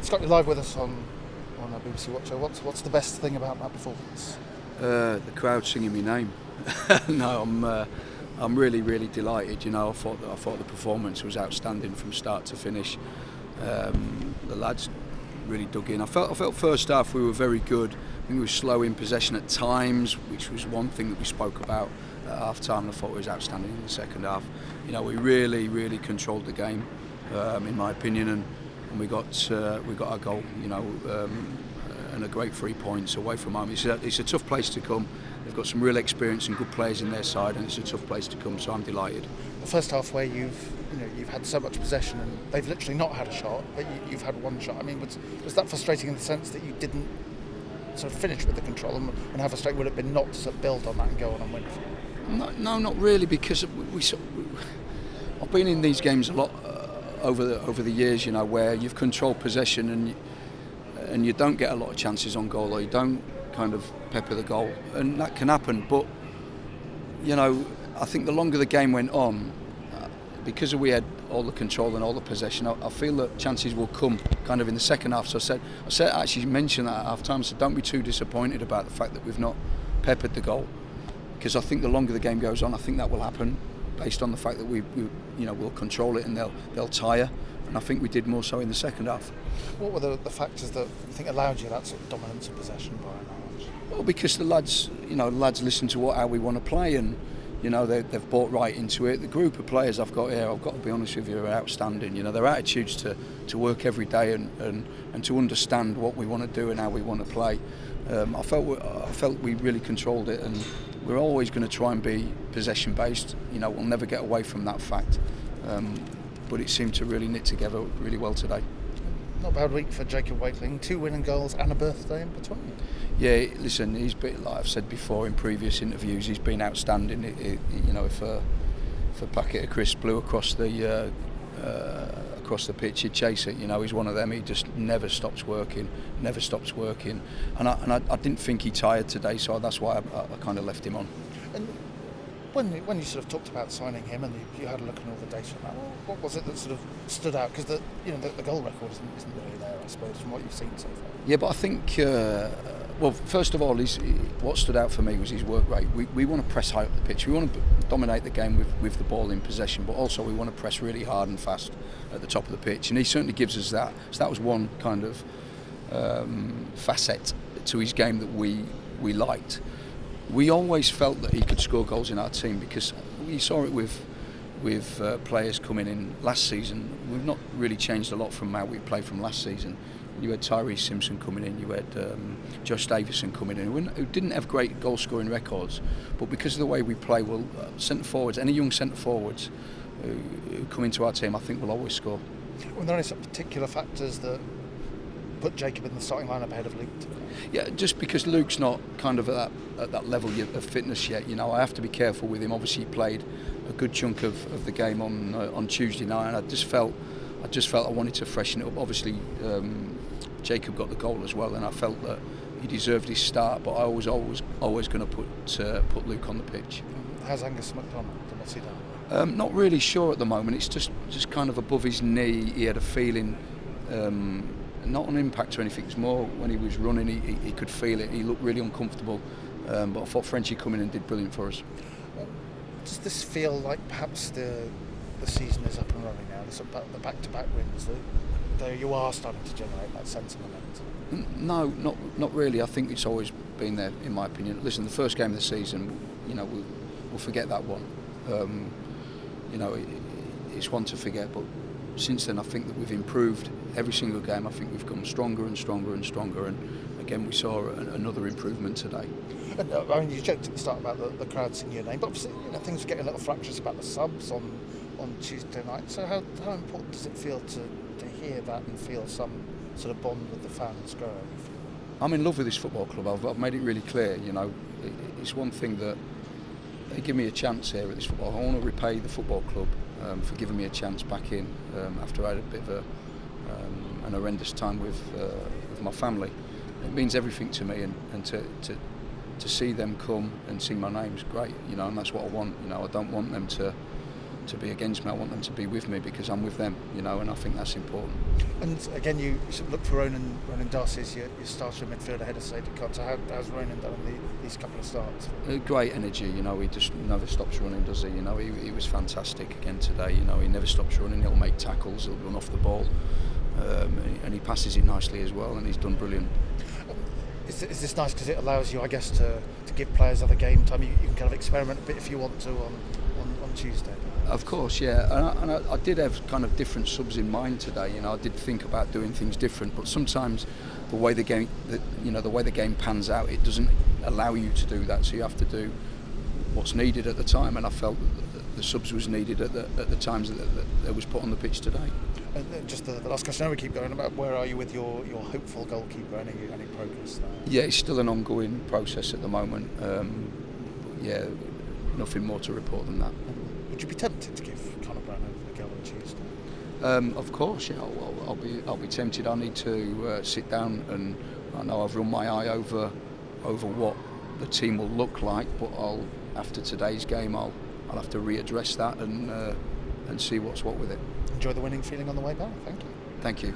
Scott, you're live with us on BBC Watcher. What's the best thing about that performance? The crowd singing my name. No, I'm really delighted. You know, I thought the performance was outstanding from start to finish. The lads really dug in. I felt first half we were very good. I think we were slow in possession at times, which was one thing that we spoke about at half time. And I thought it was outstanding in the second half. You know, we really controlled the game, in my opinion, and we got our goal. You know, and a great 3 points away from home. It's a tough place to come. They've got some real experience and good players in their side, and it's a tough place to come. So I'm delighted. The first half where you've had so much possession and they've literally not had a shot, but you've had one shot. I mean, was that frustrating in the sense that you didn't sort of finish with the control, and how frustrating would it have been not to sort of build on that and go on and win? No, not really, because I've been in these games a lot over the years. You know, where you've controlled possession and you don't get a lot of chances on goal, or you don't kind of pepper the goal, and that can happen. But you know, I think the longer the game went on, because we had all the control and all the possession, I feel that chances will come kind of in the second half. So I actually mentioned that at half time. So don't be too disappointed about the fact that we've not peppered the goal, because I think the longer the game goes on, I think that will happen, based on the fact that we'll control it and they'll tire. And I think we did more so in the second half. What were the factors that you think allowed you that sort of dominance of possession by and large? Well, because the lads listen to how we want to play, and you know they've bought right into it. The group of players I've got here, I've got to be honest with you, are outstanding. You know, their attitudes to work every day and to understand what we want to do and how we want to play. I felt we really controlled it, and we're always going to try and be possession based. You know, we'll never get away from that fact. But it seemed to really knit together really well today. Not a bad week for Jacob Wakeling. 2 winning goals and a birthday in between. Yeah, listen, he's been, like I've said before in previous interviews, he's been outstanding. You know, if a packet of crisps blew across the pitch, he'd chase it. You know, he's one of them. He just never stops working. And I didn't think he tired today, so that's why I kind of left him on. And when you sort of talked about signing him and you had a look at all the data on that, what was it that sort of stood out? Because the goal record isn't really there, I suppose, from what you've seen so far. Yeah, but I think, well, first of all, what stood out for me was his work rate. We want to press high up the pitch. We want to dominate the game with the ball in possession, but also we want to press really hard and fast at the top of the pitch. And he certainly gives us that. So that was one kind of facet to his game that we liked. We always felt that he could score goals in our team, because we saw it with players coming in last season. We've not really changed a lot from how we played from last season. You had Tyrese Simpson coming in, you had Josh Davison coming in, who didn't have great goal scoring records, but because of the way we play, centre forwards, any young centre forwards who come into our team, I think will always score. Were there any sort of particular factors that put Jacob in the starting lineup ahead of Luke? Yeah, just because Luke's not kind of at that level of fitness yet. You know, I have to be careful with him. Obviously, he played a good chunk of the game on Tuesday night, and I just felt I wanted to freshen it up. Obviously, Jacob got the goal as well, and I felt that he deserved his start. But I was always going to put Luke on the pitch. How's Angus McDonald? What's he done? Not really sure at the moment. It's just kind of above his knee. He had a feeling. Not an impact or anything, it's more when he was running, he could feel it. He looked really uncomfortable, but I thought Frenchie coming in did brilliant for us. Does this feel like perhaps the season is up and running now? The back-to-back wins, though you are starting to generate that sense of momentum? No, not really. I think it's always been there, in my opinion. Listen, the first game of the season, you know, we'll forget that one. You know, it's one to forget, but since then I think that we've improved every single game. I think we've come stronger and again we saw another improvement today. And, I mean, you joked at the start about the crowd singing your name, but obviously, you know, things were getting a little fractious about the subs on Tuesday night. So how important does it feel to hear that and feel some sort of bond with the fans growing? I'm in love with this football club. I've made it really clear. You know, it's one thing that they give me a chance here at this football. I want to repay the football club for giving me a chance back in after I had a bit of an horrendous time with my family. It means everything to me, and to see them come and sing my name's great, you know, and that's what I want. You know, I don't want them to to be against me. I want them to be with me because I'm with them, and I think that's important. And again, you sort of look for Ronan Darcy as your starter midfield ahead of Sadie Cobb. So how's Ronan done in these couple of starts? Great energy, he just never stops running, does he? He was fantastic again today. He never stops running. He'll make tackles. He'll run off the ball, and he passes it nicely as well. And he's done brilliant. Is this nice because it allows you, I guess, to give players other game time? You can kind of experiment a bit if you want to on Tuesday. Of course, yeah, and I did have kind of different subs in mind today. I did think about doing things different, but sometimes the way the game pans out, it doesn't allow you to do that. So you have to do what's needed at the time, and I felt that the subs was needed at the times that was put on the pitch today. And just the last question, I know we keep going about where are you with your hopeful goalkeeper? Any progress there? Yeah, it's still an ongoing process at the moment. Nothing more to report than that. Would you be tempted to give Conor Brown a go on Tuesday? Of course, yeah. I'll be tempted. I need to sit down, and I know I've run my eye over what the team will look like. But after today's game, I'll have to readdress that and see what's what with it. Enjoy the winning feeling on the way back. Thank you. Thank you.